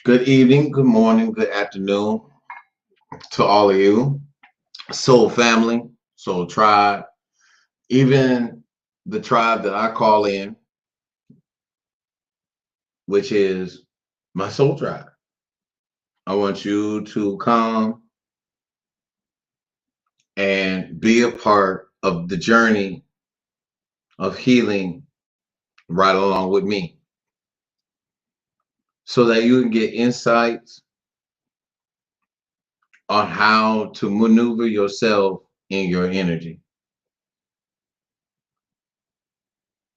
Good evening, good morning, good afternoon to all of you, Soul Family, Soul Tribe, even the tribe that I call in, which is my Soul Tribe. I want you to come and be a part of the journey of healing right along with me so that you can get insights on how to maneuver yourself in your energy.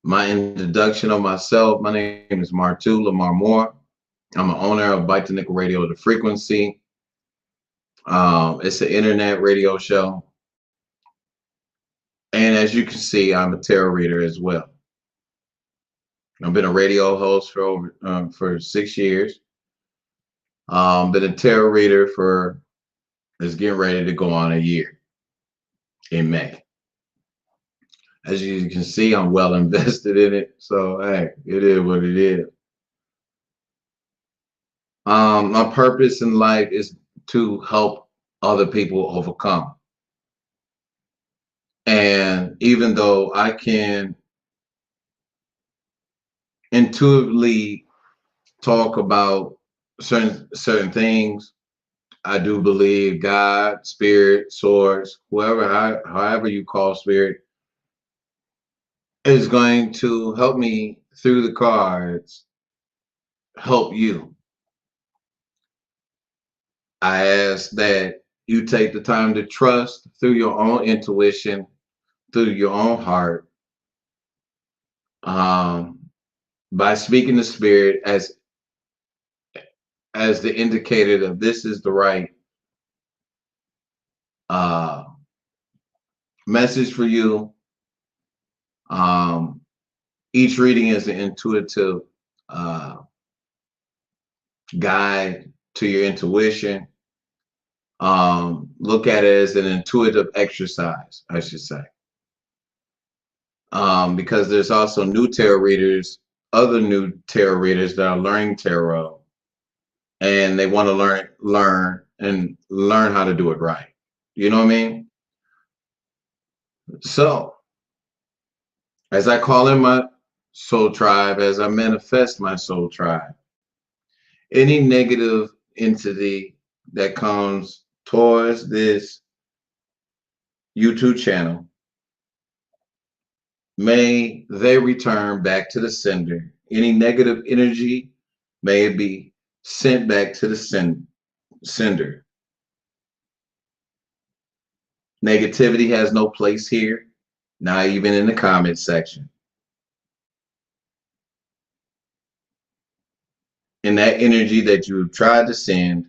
My introduction of myself, my name is MARTU, LAMAR Moore. I'm an owner of BITTE Radio, the Frequency. It's an internet radio show. And as you can see, I'm a tarot reader as well. I've been a radio host for 6 years. Been a tarot reader for, it's getting ready to go on a year in May. As you can see, I'm well invested in it. So, hey, it is what it is. My purpose in life is to help other people overcome. And even though I can intuitively talk about certain things, I do believe God, spirit, source, however you call spirit, is going to help me through the cards, help you. I ask that you take the time to trust through your own intuition, through your own heart, by speaking the spirit as the indicator that this is the right uh, message for you. Each reading is an intuitive guide to your intuition. Look at it as an intuitive exercise, I should say. Because there's also new tarot readers, other new tarot readers that are learning tarot, and they want to learn how to do it right. You know what I mean? So, as I call in my soul tribe, as I manifest my soul tribe, any negative entity that comes towards this YouTube channel, may they return back to the sender. Any negative energy may be sent back to the sender. Negativity has no place here, not even in the comment section. And that energy that you tried to send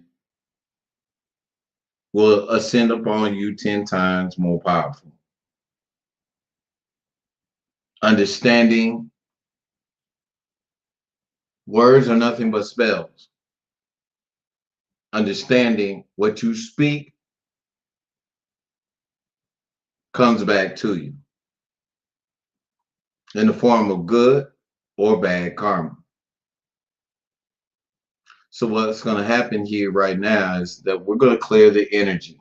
will ascend upon you 10 times more powerful. Understanding words are nothing but spells. Understanding what you speak comes back to you in the form of good or bad karma. So what's going to happen here right now is that we're going to clear the energy.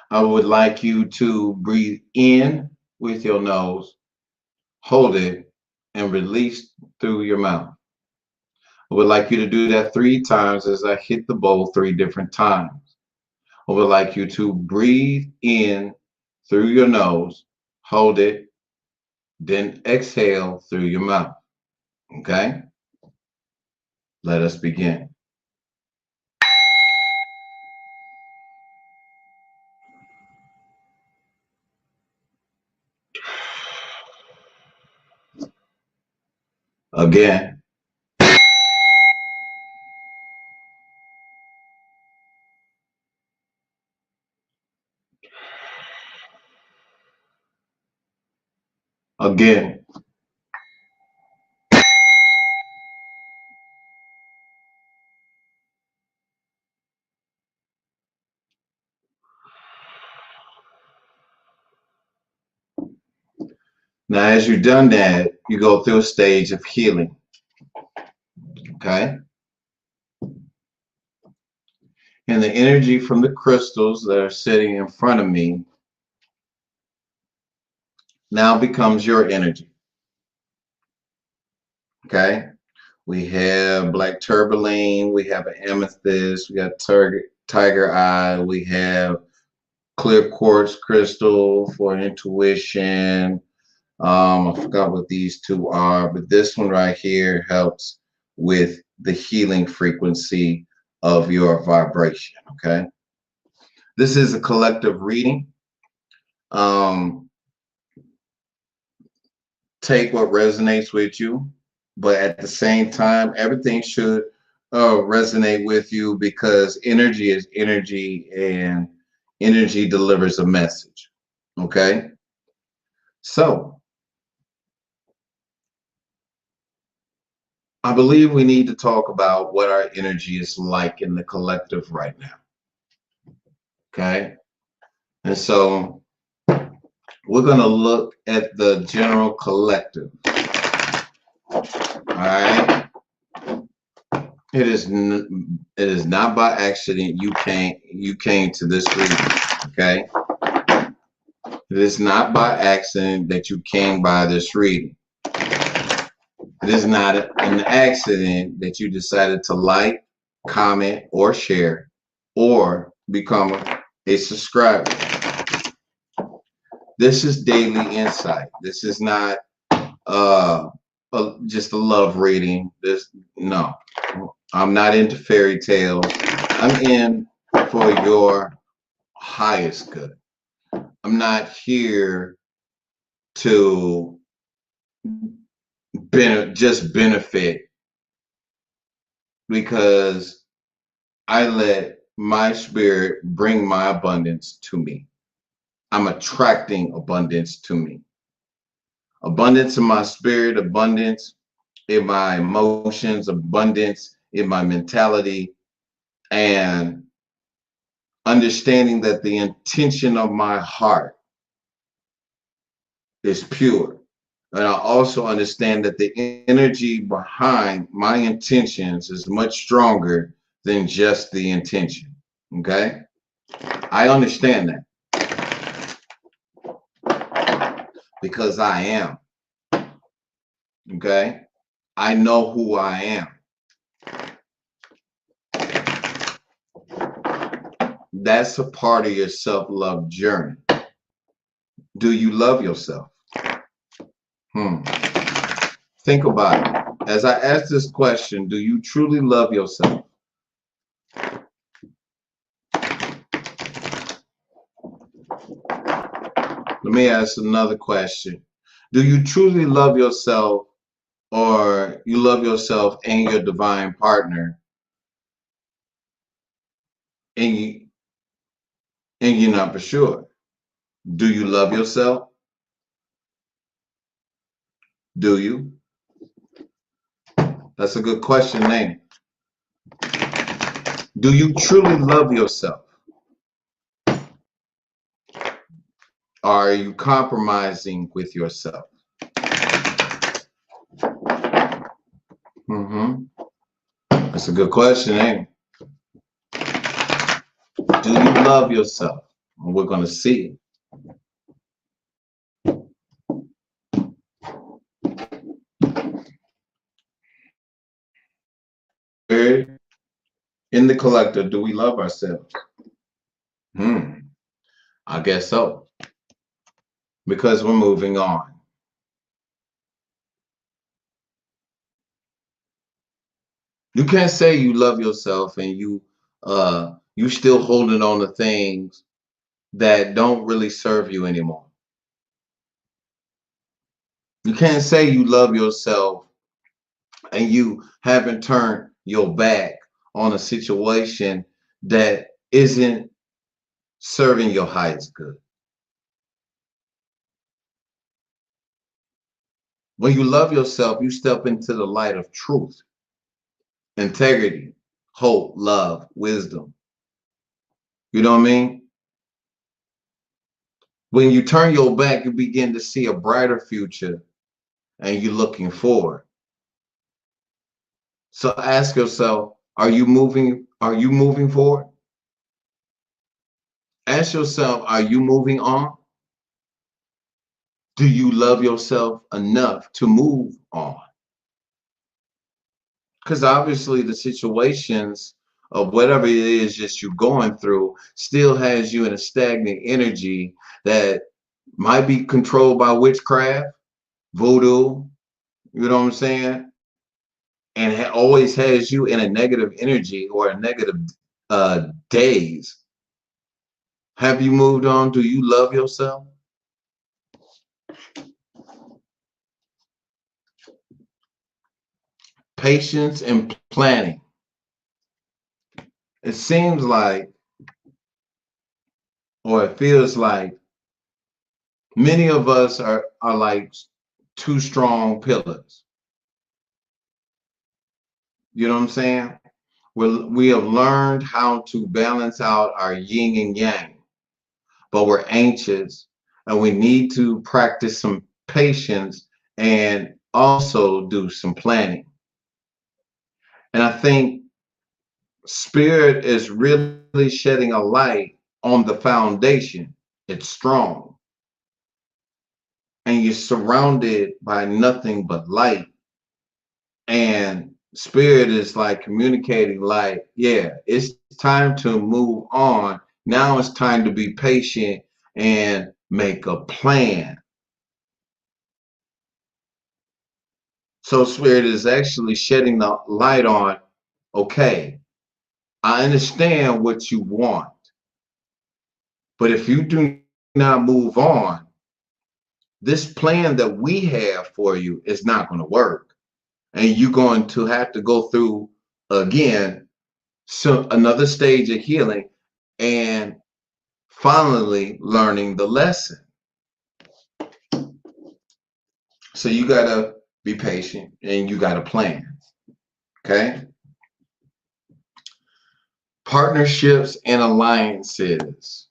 I would like you to breathe in with your nose, hold it, and release through your mouth. I would like you to do that 3 times as I hit the bowl 3 different times. I would like you to breathe in through your nose, hold it, then exhale through your mouth. Okay? Let us begin. Again. Again. Now, as you've done that, you go through a stage of healing. Okay? And the energy from the crystals that are sitting in front of me now becomes your energy. Okay? We have black tourmaline, we have an amethyst, we got tiger eye, we have clear quartz crystal for intuition. I forgot what these two are, but this one right here helps with the healing frequency of your vibration. Okay? This is a collective reading. Take what resonates with you, but at the same time, everything should resonate with you, because energy is energy and energy delivers a message. Okay? So I believe we need to talk about what our energy is like in the collective right now. Okay? And so we're going to look at the general collective. All right? It is not by accident you came to this reading. Okay? It is not by accident that you came by this reading. It is not an accident that you decided to like, comment, or share, or become a subscriber. This is daily insight. This is not just a love reading. No, I'm not into fairy tales. I'm in for your highest good. I'm not here to just benefit, because I let my spirit bring my abundance to me. I'm attracting abundance to me. Abundance in my spirit, abundance in my emotions, abundance in my mentality, and understanding that the intention of my heart is pure. And I also understand that the energy behind my intentions is much stronger than just the intention. Okay? I understand that because I am. Okay? I know who I am. That's a part of your self-love journey. Do you love yourself? Think about it. As I ask this question, do you truly love yourself? Let me ask another question. Do you truly love yourself, or you love yourself and your divine partner, and you're not for sure? Do you love yourself? Do you? That's a good question, ain't it? Do you truly love yourself? Or are you compromising with yourself? That's a good question, ain't it? Do you love yourself? And we're going to see. In the collective, do we love ourselves? I guess so. Because we're moving on. You can't say you love yourself and you still holding on to things that don't really serve you anymore. You can't say you love yourself and you haven't turned your back on a situation that isn't serving your highest good. When you love yourself, you step into the light of truth, integrity, hope, love, wisdom. You know what I mean? When you turn your back, you begin to see a brighter future and you're looking forward. So ask yourself, are you moving? Are you moving forward? Ask yourself, are you moving on? Do you love yourself enough to move on? Because obviously the situations of whatever it is that you're going through still has you in a stagnant energy that might be controlled by witchcraft, voodoo, you know what I'm saying? And always has you in a negative energy or a negative days. Have you moved on? Do you love yourself? Patience and planning. It seems like, or it feels like, many of us are like two strong pillars. You know what I'm saying? We have learned how to balance out our yin and yang, but we're anxious and we need to practice some patience and also do some planning. And I think spirit is really shedding a light on the foundation. It's strong. And you're surrounded by nothing but light. And spirit is like communicating, like, yeah, it's time to move on. Now it's time to be patient and make a plan. So spirit is actually shedding the light on, okay, I understand what you want, but if you do not move on, this plan that we have for you is not going to work. And you're going to have to go through again another stage of healing and finally learning the lesson. So you got to be patient and you got to plan. Okay. Partnerships and alliances.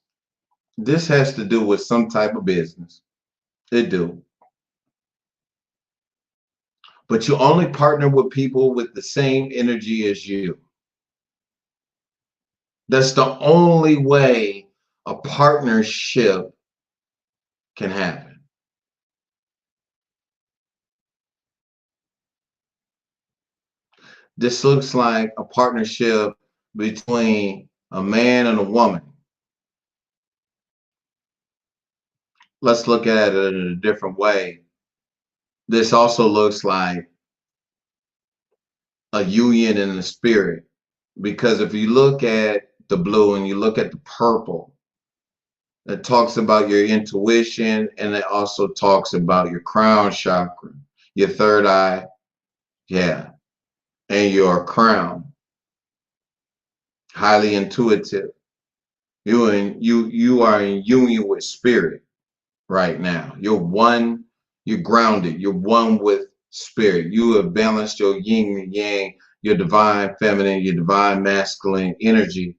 This has to do with some type of business. It do. But you only partner with people with the same energy as you. That's the only way a partnership can happen. This looks like a partnership between a man and a woman. Let's look at it in a different way. This also looks like a union in the spirit, because if you look at the blue and you look at the purple, it talks about your intuition and it also talks about your crown chakra, your third eye, yeah, and your crown. Highly intuitive. You are in union with spirit right now. You're one, you're grounded, you're one with spirit. You have balanced your yin and yang, your divine feminine, your divine masculine energy.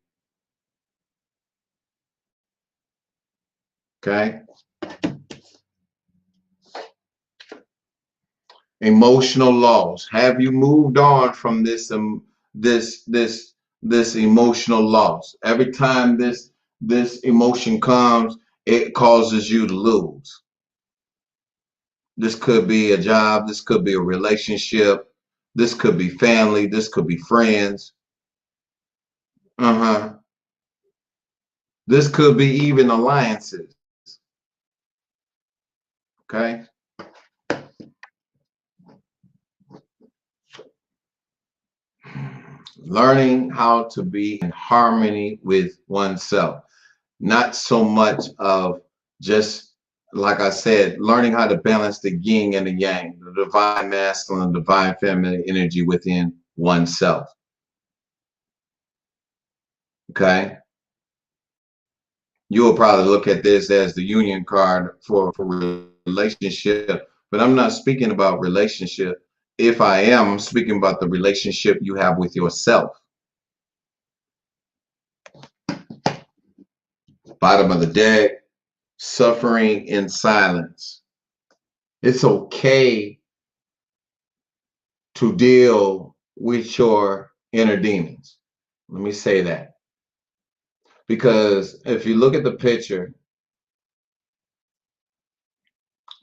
Okay? Emotional loss. Have you moved on from this emotional loss? Every time this emotion comes, it causes you to lose. This could be a job, this could be a relationship, this could be family, this could be friends. This could be even alliances. Okay? Learning how to be in harmony with oneself. Not so much of just, like I said, learning how to balance the yin and the yang, the divine masculine, divine feminine energy within oneself. Okay? You will probably look at this as the union card for relationship, but I'm not speaking about relationship. If I am, I'm speaking about the relationship you have with yourself. Bottom of the deck, suffering in silence. It's okay to deal with your inner demons. Let me say that. Because if you look at the picture,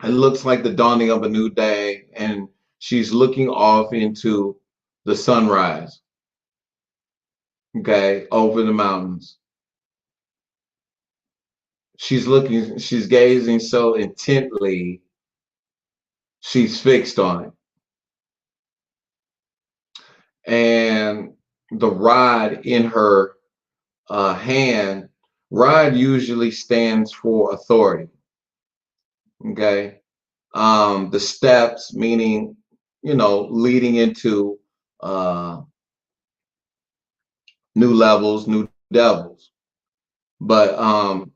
it looks like the dawning of a new day, and she's looking off into the sunrise, okay, over the mountains. She's gazing so intently, she's fixed on it. And the rod in her hand, rod usually stands for authority, okay? The steps, meaning, leading into new levels, new devils. But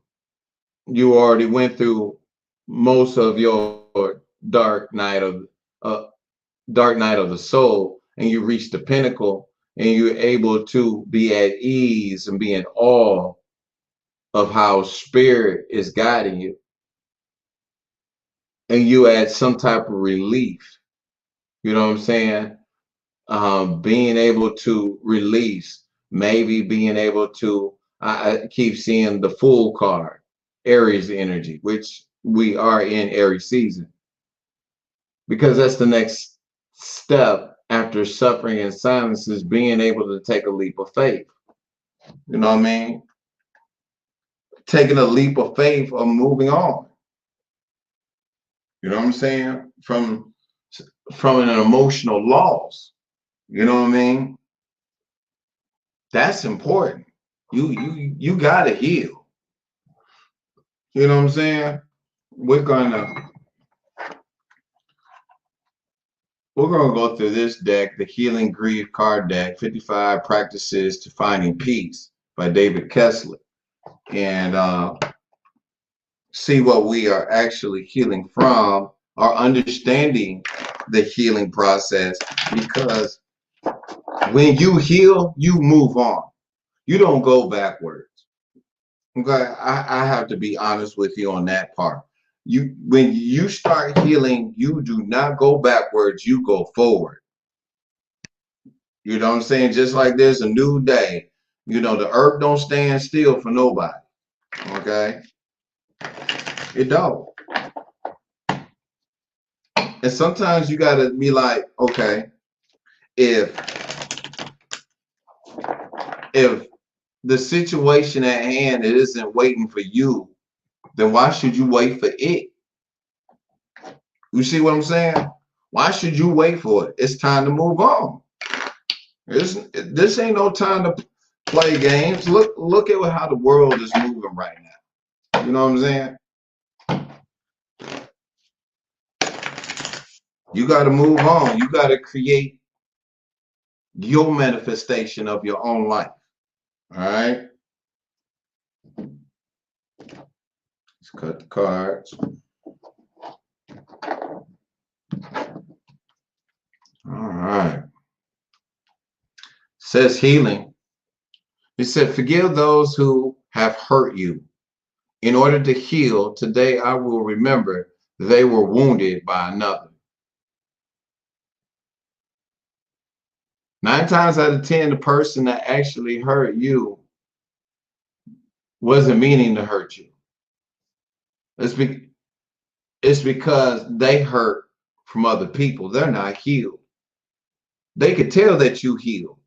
you already went through most of your dark night of uh, dark night of the soul, and you reach the pinnacle, and you're able to be at ease and be in awe of how spirit is guiding you, and you add some type of relief. You know what I'm saying? Being able to release, maybe being able to, I keep seeing the Fool card, Aries energy, which we are in Aries season, because that's the next step after suffering in silence, is being able to take a leap of faith. You know what I mean? Taking a leap of faith of moving on. You know what I'm saying? From an emotional loss. You know what I mean? That's important. You gotta heal. You know what I'm saying? We're gonna go through this deck, the Healing Grief card deck, 55 Practices to Finding Peace by David Kessler, and see what we are actually healing from, or understanding the healing process. Because when you heal, you move on. You don't go backwards. Okay, I have to be honest with you on that part. When you start healing, you do not go backwards, you go forward. You know what I'm saying? Just like there's a new day. The earth don't stand still for nobody. Okay? It don't. And sometimes you gotta be like, okay, if the situation at hand, it isn't waiting for you, then why should you wait for it? You see what I'm saying? Why should you wait for it? It's time to move on. This ain't no time to play games. Look at how the world is moving right now. You know what I'm saying? You got to move on. You got to create your manifestation of your own life. All right? Let's cut the cards. All right. Says healing. It said, forgive those who have hurt you. In order to heal, today I will remember they were wounded by another. 9 times out of 10, the person that actually hurt you wasn't meaning to hurt you. It's because they hurt from other people. They're not healed. They could tell that you healed,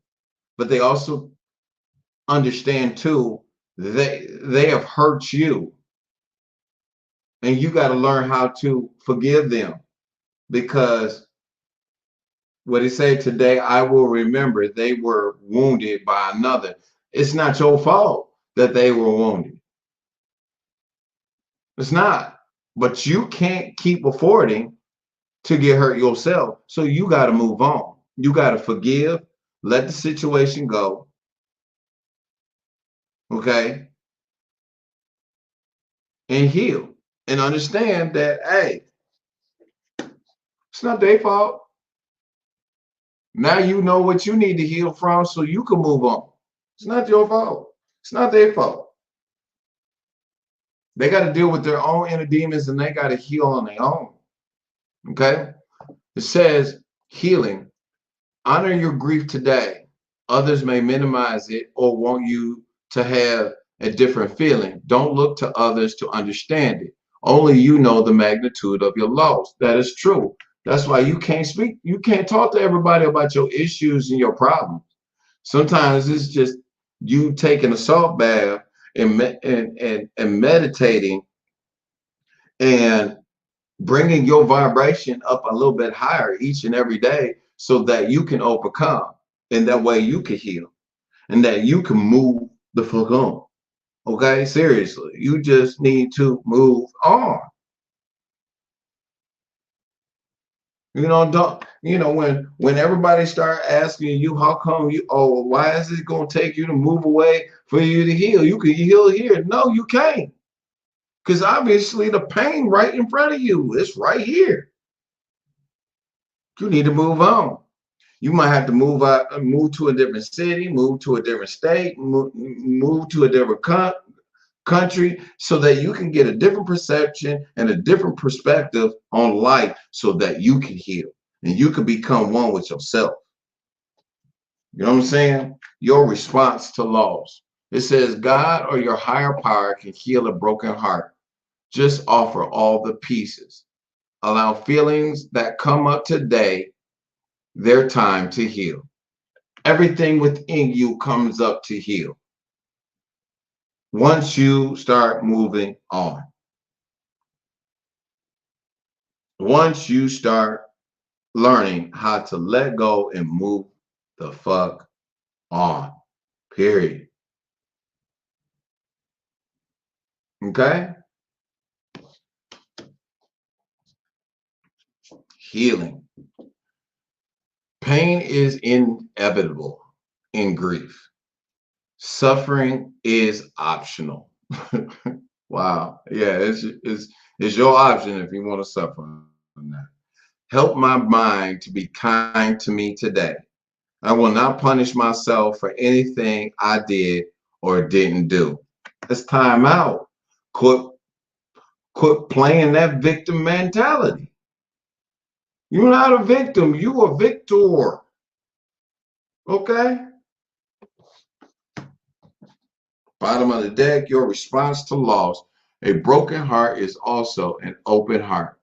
but they also understand too, they have hurt you. And you got to learn how to forgive them, because what he said, today I will remember they were wounded by another. It's not your fault that they were wounded. It's not. But you can't keep affording to get hurt yourself. So you got to move on. You got to forgive, let the situation go. Okay? And heal. And understand that, hey, it's not their fault. Now you know what you need to heal from, so you can move on. It's not your fault. It's not their fault. They got to deal with their own inner demons, and they got to heal on their own. Okay? It says healing. Honor your grief today. Others may minimize it or want you to have a different feeling. Don't look to others to understand it. Only you know the magnitude of your loss. That is true. That's why you can't speak. You can't talk to everybody about your issues and your problems. Sometimes it's just you taking a salt bath and meditating and bringing your vibration up a little bit higher each and every day so that you can overcome, and that way you can heal and that you can move the fuck on. Okay, seriously, you just need to move on. You know, don't when everybody start asking you how come you, oh, why is it gonna take you to move away for you to heal? You can heal here. No, you can't. Because obviously the pain right in front of you, it's right here. You need to move on. You might have to move out, move to a different city, move to a different state, move to a different country, so that you can get a different perception and a different perspective on life, so that you can heal and you can become one with yourself. You know what I'm saying? Your response to loss. It says God or your higher power can heal a broken heart. Just offer all the pieces. Allow feelings that come up today their time to heal. Everything within you comes up to heal once you start moving on. Once you start learning how to let go and move the fuck on. Period. Okay? Healing. Pain is inevitable in grief. Suffering is optional. Wow. Yeah, it's your option if you want to suffer on that. Help my mind to be kind to me today. I will not punish myself for anything I did or didn't do. It's time out. Quit playing that victim mentality. You're not a victim, you a victor. Okay? Bottom of the deck, your response to loss. A broken heart is also an open heart.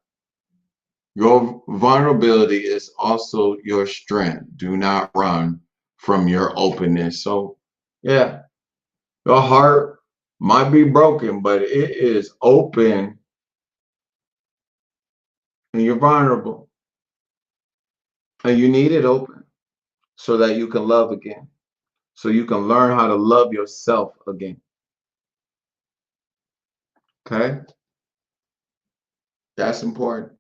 Your vulnerability is also your strength. Do not run from your openness. So, yeah, your heart might be broken, but it is open and you're vulnerable. And you need it open so that you can love again. So you can learn how to love yourself again. Okay? That's important.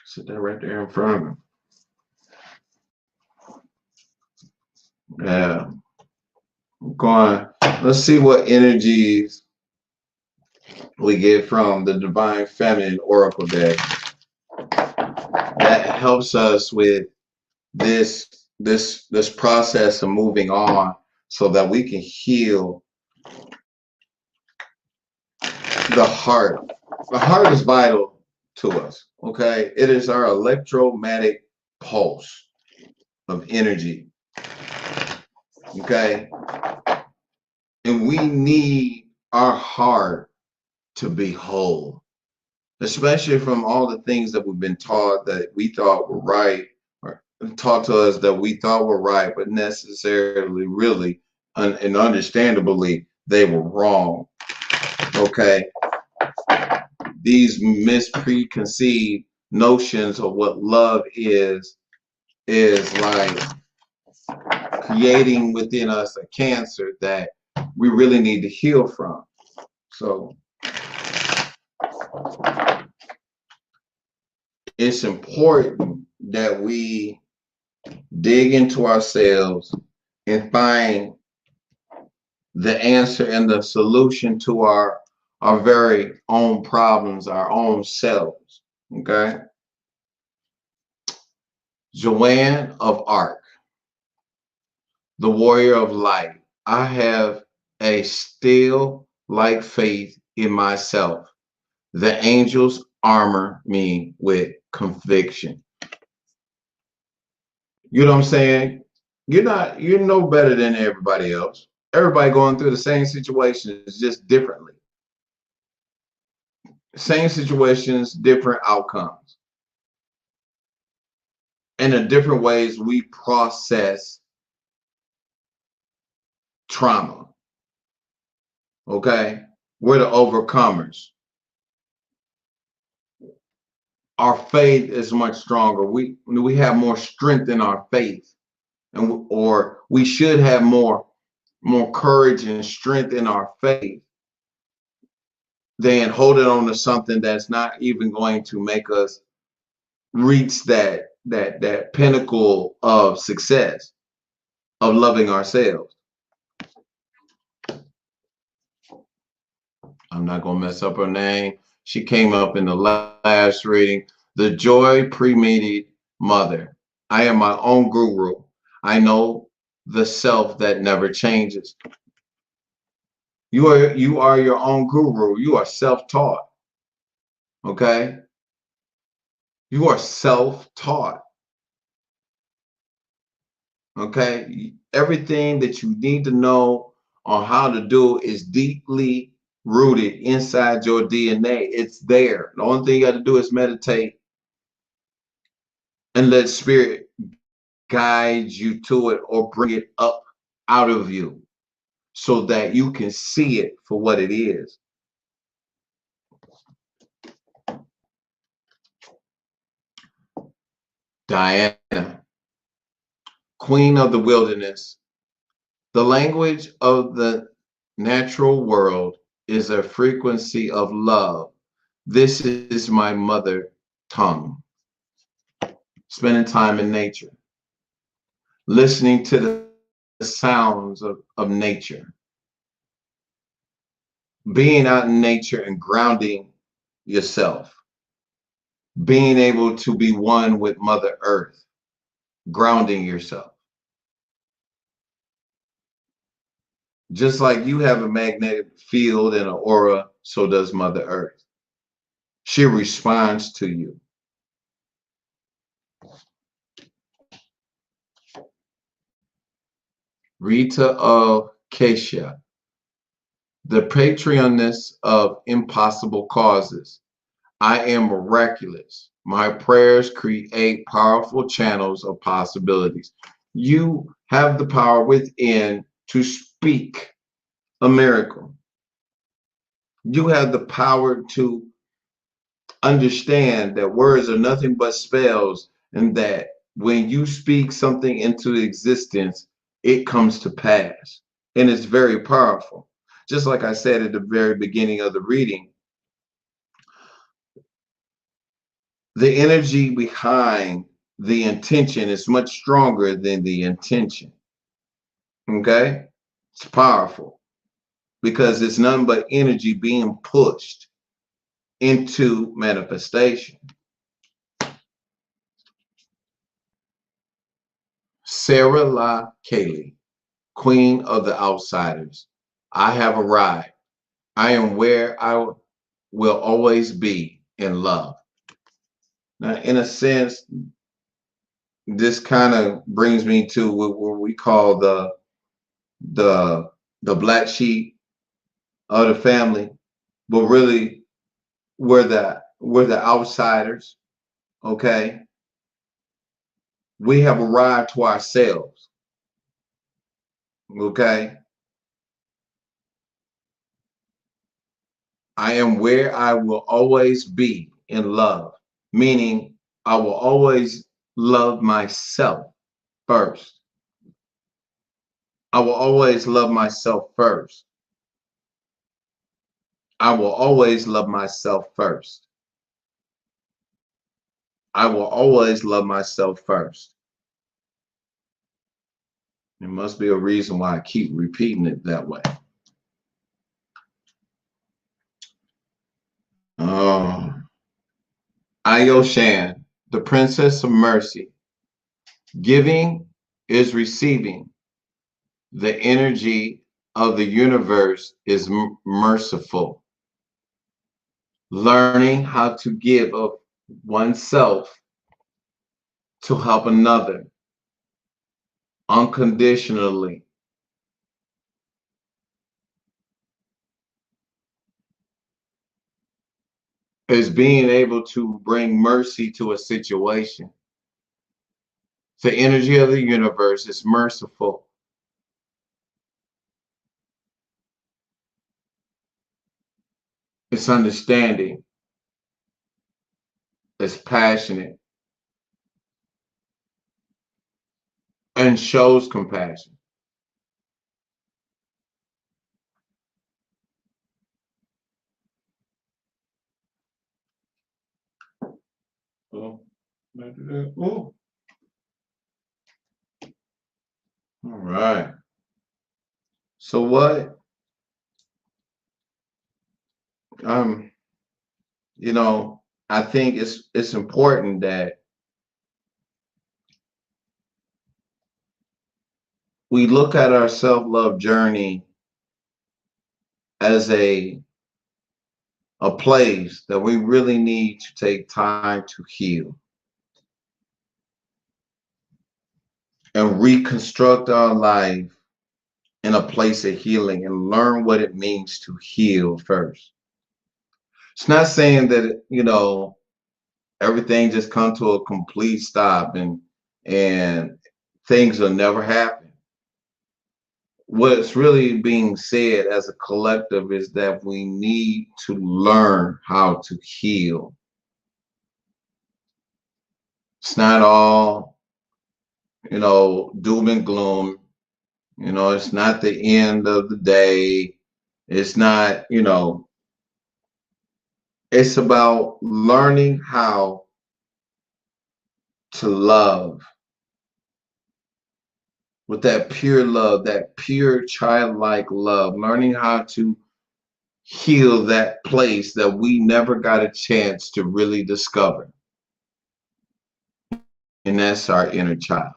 Sit that right there in front of him. Yeah. Let's see what energies we get from the Divine Feminine Oracle deck that helps us with this process of moving on so that we can heal the heart. The heart is vital to us, okay? It is our electromagnetic pulse of energy, okay? And we need our heart to be whole, especially from all the things that we've been taught that we thought were right, or taught to us that we thought were right, but necessarily, really, and understandably, they were wrong, okay? These mispreconceived notions of what love is like creating within us a cancer that we really need to heal from. So it's important that we dig into ourselves and find the answer and the solution to our very own problems, our own selves. Okay? Joanne of Arc, the warrior of light. I have a still like faith in myself. The angels armor me with conviction. You know what I'm saying? You're no better than everybody else. Everybody going through the same situations, just differently. Same situations, different outcomes. And the different ways we process trauma. Okay? We're the overcomers. Our faith is much stronger. We have more strength in our faith, or we should have more courage and strength in our faith than holding on to something that's not even going to make us reach that pinnacle of success, of loving ourselves. I'm not gonna mess up her name. She came up in the last reading. The joy premeditated mother. I am my own guru. I know the self that never changes. You are your own guru. You are self-taught. Okay? You are self-taught. Okay? Everything that you need to know on how to do is deeply rooted inside your DNA. It's there. The only thing you got to do is meditate and let spirit guide you to it or bring it up out of you so that you can see it for what it is. Diana, Queen of the Wilderness. The language of the natural world is a frequency of love. This is my mother tongue. Spending time in nature, listening to the sounds of nature, being out in nature and grounding yourself, being able to be one with Mother Earth, grounding yourself. Just like you have a magnetic field and an aura, so does Mother Earth. She responds to you. Rita of Keisha, the patroness of impossible causes. I am miraculous. My prayers create powerful channels of possibilities. You have the power within to speak a miracle. You have the power to understand that words are nothing but spells, and that when you speak something into existence, it comes to pass. And it's very powerful. Just like I said at the very beginning of the reading, the energy behind the intention is much stronger than the intention. Okay? It's powerful because it's nothing but energy being pushed into manifestation. Sarah La Cayley, Queen of the Outsiders. I have arrived. I am where I will always be, in love. Now, in a sense, this kind of brings me to what we call the black sheep of the family, but really we're the outsiders. Okay, we have arrived to ourselves. Okay, I am where I will always be, in love, meaning I will always love myself first. I will always love myself first. I will always love myself first. I will always love myself first. There must be a reason why I keep repeating it that way. Ayoshan, the Princess of Mercy. Giving is receiving. The energy of the universe is merciful. Learning how to give of oneself to help another unconditionally is being able to bring mercy to a situation. The energy of the universe is merciful. It's understanding. It's passionate and shows compassion. Oh, all right. So what, um, you know, I think it's important that we look at our self-love journey as a place that we really need to take time to heal and reconstruct our life in a place of healing and learn what it means to heal first. It's not saying that, everything just come to a complete stop and things will never happen. What's really being said as a collective is that we need to learn how to heal. It's not all, doom and gloom. It's not the end of the day. It's not, it's about learning how to love with that pure love, that pure childlike love, learning how to heal that place that we never got a chance to really discover. And that's our inner child.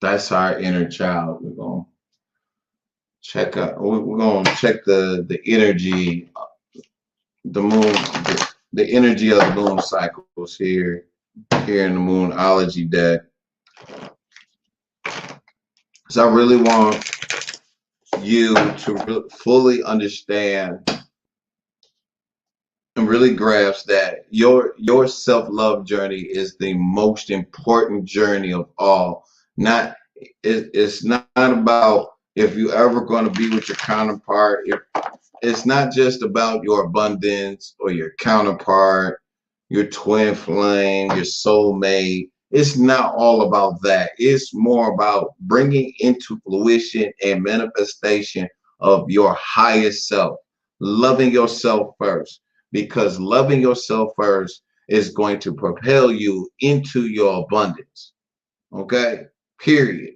That's our inner child. We're going to check out, we're going to check the energy, the moon, the energy of the moon cycles here in the Moonology deck. So I really want you to fully understand and really grasp that your self-love journey is the most important journey of all. It's not about if you ever going to be with your counterpart. It's not just about your abundance or your counterpart, your twin flame, your soulmate. It's not all about that. It's more about bringing into fruition and manifestation of your highest self, loving yourself first, because loving yourself first is going to propel you into your abundance. Okay? Period.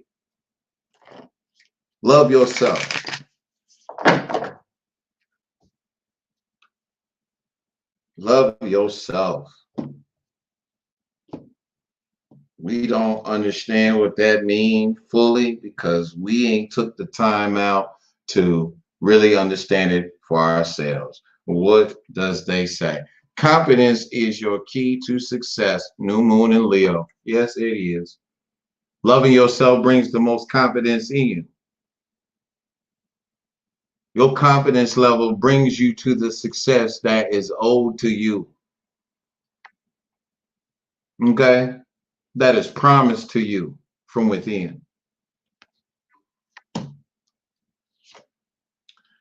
Love yourself. Love yourself. We don't understand what that means fully because we ain't took the time out to really understand it for ourselves. What does they say? Confidence is your key to success. New moon in Leo. Yes, it is. Loving yourself brings the most confidence in you. Your confidence level brings you to the success that is owed to you. Okay? That is promised to you from within.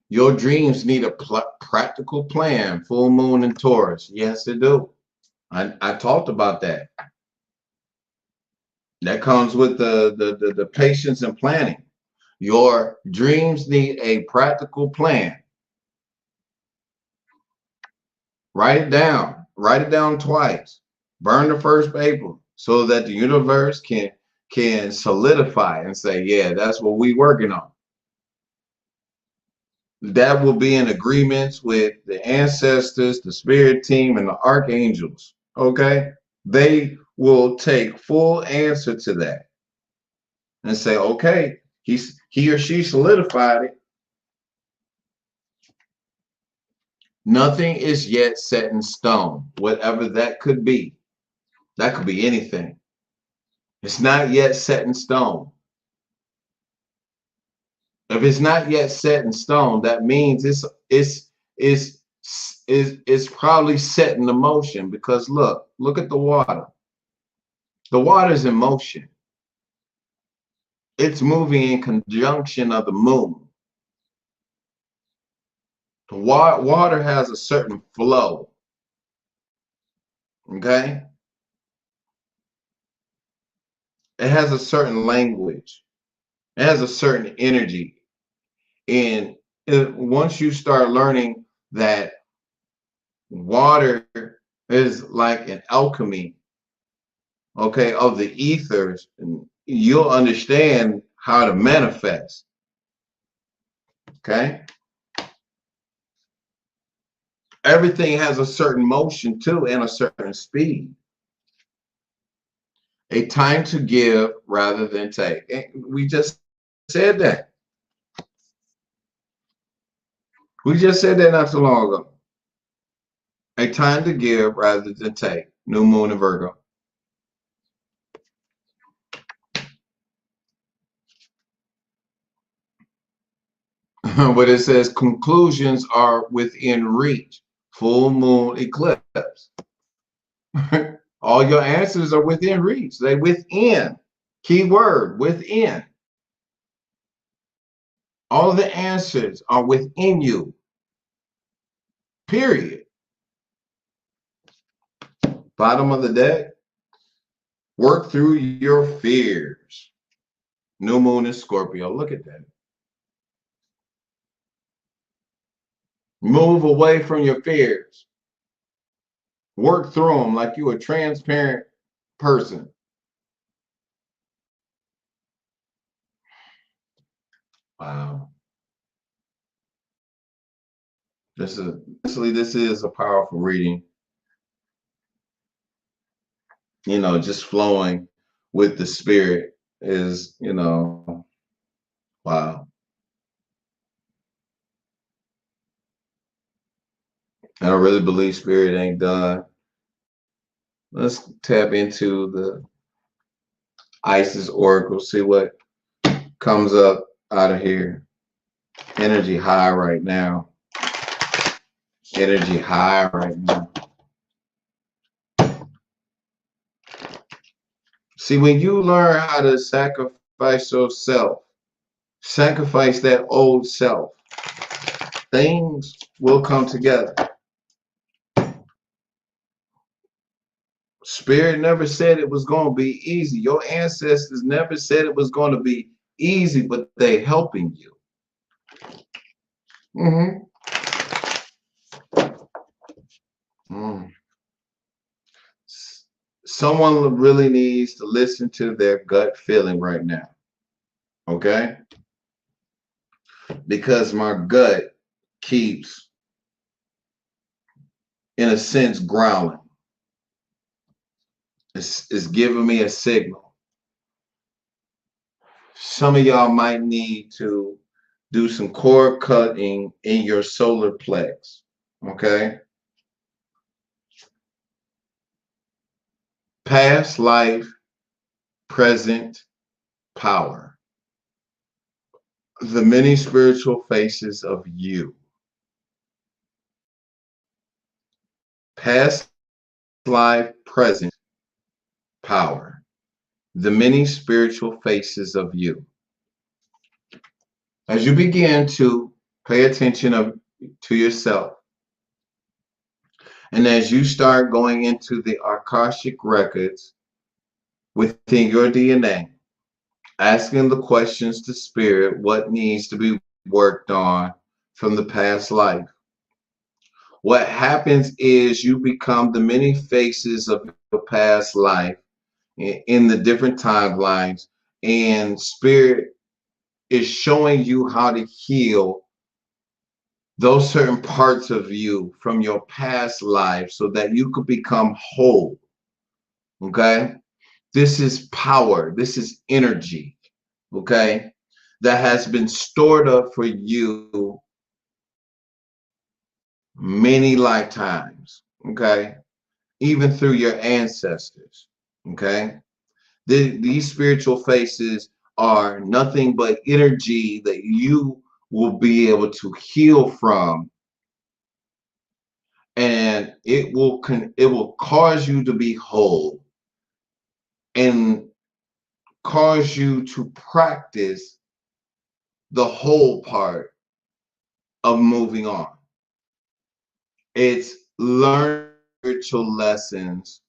Your dreams need a practical plan. Full moon in Taurus. Yes, they do. I talked about that. That comes with the patience and planning. Your dreams need a practical plan. Write it down. Write it down twice. Burn the first paper so that the universe can solidify and say, yeah, that's what we working on. That will be in agreements with the ancestors, the spirit team, and the archangels. Okay? They will take full answer to that. and say, okay, he or she solidified it. Nothing is yet set in stone, whatever that could be. That could be anything. It's not yet set in stone. If it's not yet set in stone, that means it's probably set in motion, because look at the water. The water is in motion. It's moving in conjunction of the moon. The water has a certain flow. Okay? It has a certain language. It has a certain energy. And once you start learning that water is like an alchemy, okay, of the ethers, you'll understand how to manifest. Okay? Everything has a certain motion too, and a certain speed. A time to give rather than take. And we just said that. We just said that not too long ago. A time to give rather than take. New moon in Virgo. But it says conclusions are within reach. Full moon eclipse. All your answers are within reach. They within. Key word, within. All of the answers are within you. Period. Bottom of the deck. Work through your fears. New moon in Scorpio. Look at that. Move away from your fears. Work through them like you're a transparent person. Wow. This is a powerful reading. You know, just flowing with the spirit is, you know, wow. I don't really believe spirit ain't done. Let's tap into the Isis Oracle, see what comes up out of here. Energy high right now. Energy high right now. See, when you learn how to sacrifice yourself, sacrifice that old self, things will come together. Spirit never said it was going to be easy. Your ancestors never said it was going to be easy, but they helping you. Someone really needs to listen to their gut feeling right now. Okay? Because my gut keeps, in a sense, growling. It's giving me a signal. Some of y'all might need to do some cord cutting in your solar plex. Okay? Past life, present power. The many spiritual faces of you. Past life, present power. The many spiritual faces of you. As you begin to pay attention to yourself, and as you start going into the Akashic records within your DNA, asking the questions to spirit, what needs to be worked on from the past life. What happens is you become the many faces of your past life in the different timelines, and spirit is showing you how to heal those certain parts of you from your past life so that you could become whole. Okay? This is power. This is energy. okay, that has been stored up for you many lifetimes, okay, even through your ancestors, okay. These spiritual faces are nothing but energy that you will be able to heal from, and it will cause you to be whole and cause you to practice the whole part of moving on. It's learning spiritual lessons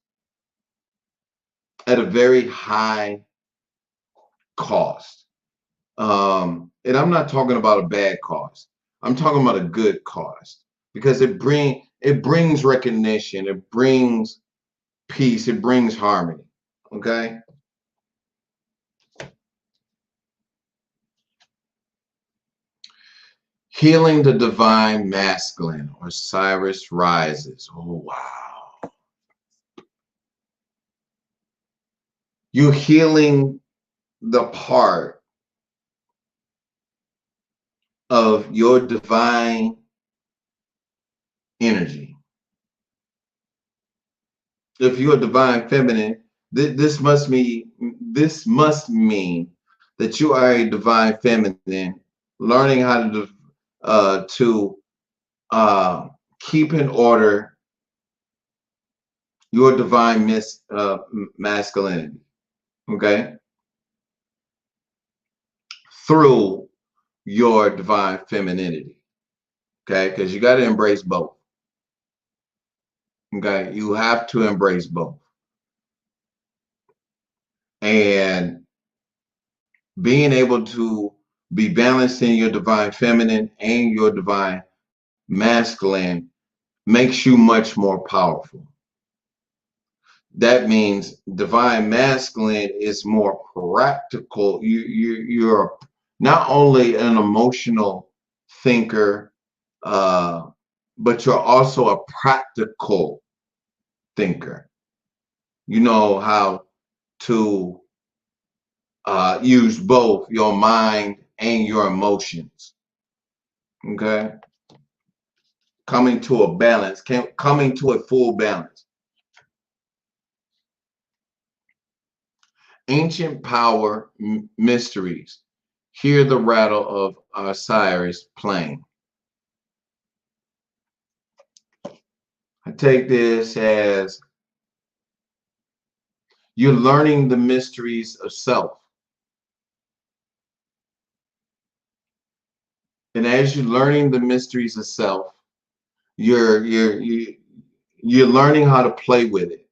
at a very high cost. And I'm not talking about a bad cost. I'm talking about a good cost, because it brings recognition, it brings peace, it brings harmony. Okay. Healing the divine masculine, Osiris rises. Oh wow. You're healing the part of your divine energy. If you're a divine feminine, this must mean that you are a divine feminine, learning how to keep in order your divine masculinity, okay, through your divine femininity, okay, because you got to embrace both. Okay, you have to embrace both. And being able to be balanced in your divine feminine and your divine masculine makes you much more powerful. That means divine masculine is more practical. You're not only an emotional thinker, but you're also a practical thinker. You know how to use both your mind and your emotions. Okay, coming to a balance, coming to a full balance. Ancient power mysteries. Hear the rattle of Osiris playing. I take this as you're learning the mysteries of self. And as you're learning the mysteries of self, you're learning how to play with it.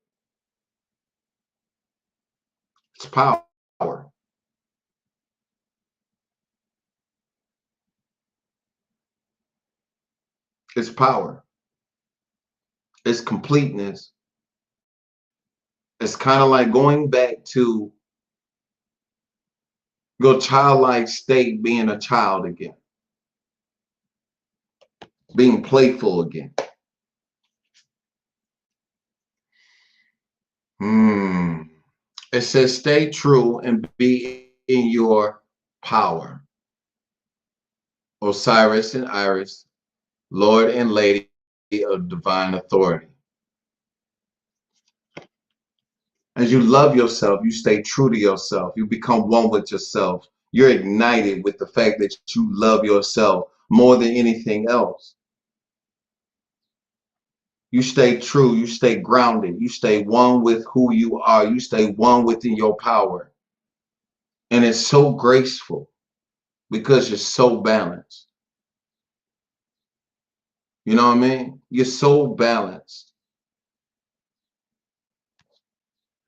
It's power. It's power. It's completeness. It's kind of like going back to your childlike state, being a child again, being playful again. It says, stay true and be in your power. Osiris and Iris, Lord and Lady of divine authority. As you love yourself, you stay true to yourself. You become one with yourself. You're ignited with the fact that you love yourself more than anything else. You stay true. You stay grounded. You stay one with who you are. You stay one within your power. And it's so graceful because you're so balanced. You know what I mean? You're so balanced.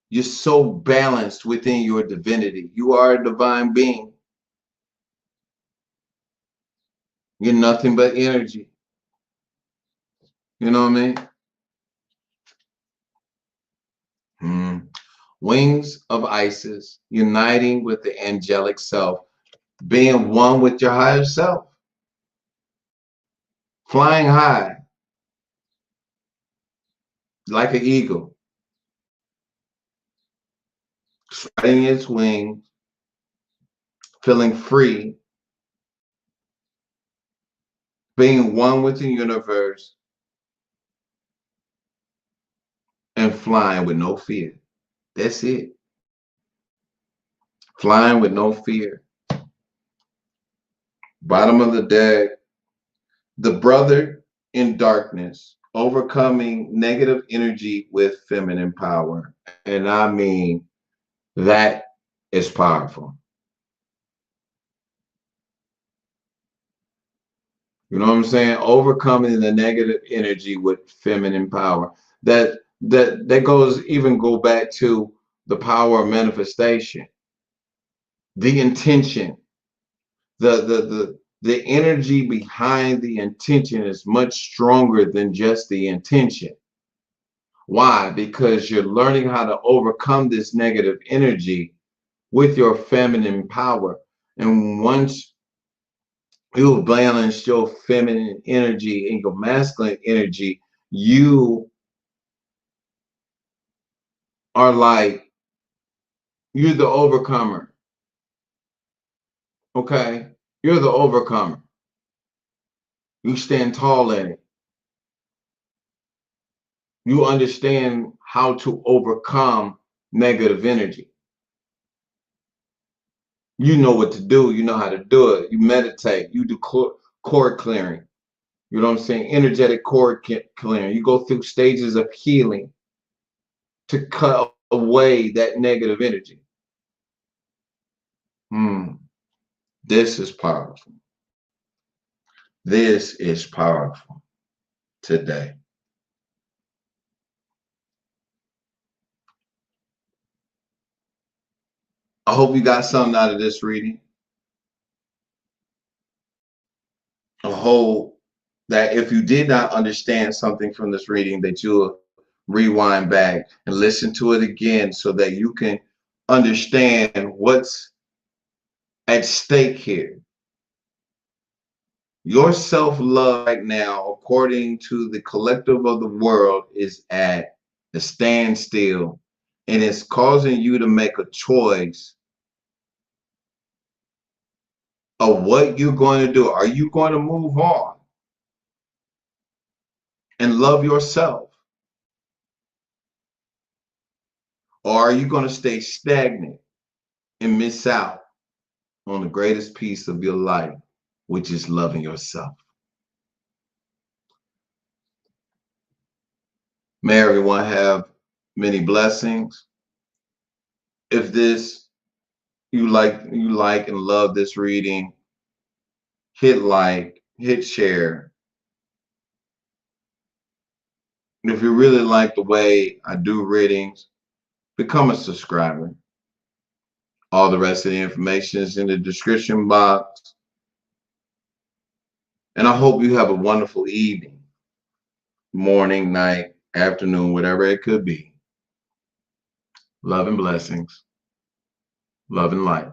You're so balanced within your divinity. You are a divine being. You're nothing but energy. You know what I mean? Wings of Isis, uniting with the angelic self, being one with your higher self, flying high like an eagle, spreading its wings feeling free, being one with the universe, and flying with no fear. That's it. Flying with no fear. Bottom of the deck, the brother in darkness, overcoming negative energy with feminine power. And I mean, that is powerful. You know what I'm saying? Overcoming the negative energy with feminine power. That go back to the power of manifestation, the intention, the energy behind the intention is much stronger than just the intention. Why? Because you're learning how to overcome this negative energy with your feminine power. And once you balance your feminine energy and your masculine energy, you are like, you're the overcomer. Okay? You're the overcomer. You stand tall in it. You understand how to overcome negative energy. You know what to do. You know how to do it. You meditate. You do cord clearing. You know what I'm saying? Energetic cord clearing. You go through stages of healing to cut away that negative energy. This is powerful. This is powerful today. I hope you got something out of this reading. I hope that if you did not understand something from this reading, that you'll rewind back and listen to it again so that you can understand what's at stake here. Your self-love right now, according to the collective of the world, is at a standstill, and it's causing you to make a choice of what you're going to do. Are you going to move on and love yourself? Or are you going to stay stagnant and miss out on the greatest piece of your life, which is loving yourself? May everyone have many blessings. If you like and love this reading, hit like, hit share. And if you really like the way I do readings, become a subscriber. All the rest of the information is in the description box. And I hope you have a wonderful evening, morning, night, afternoon, whatever it could be. Love and blessings. Love and light.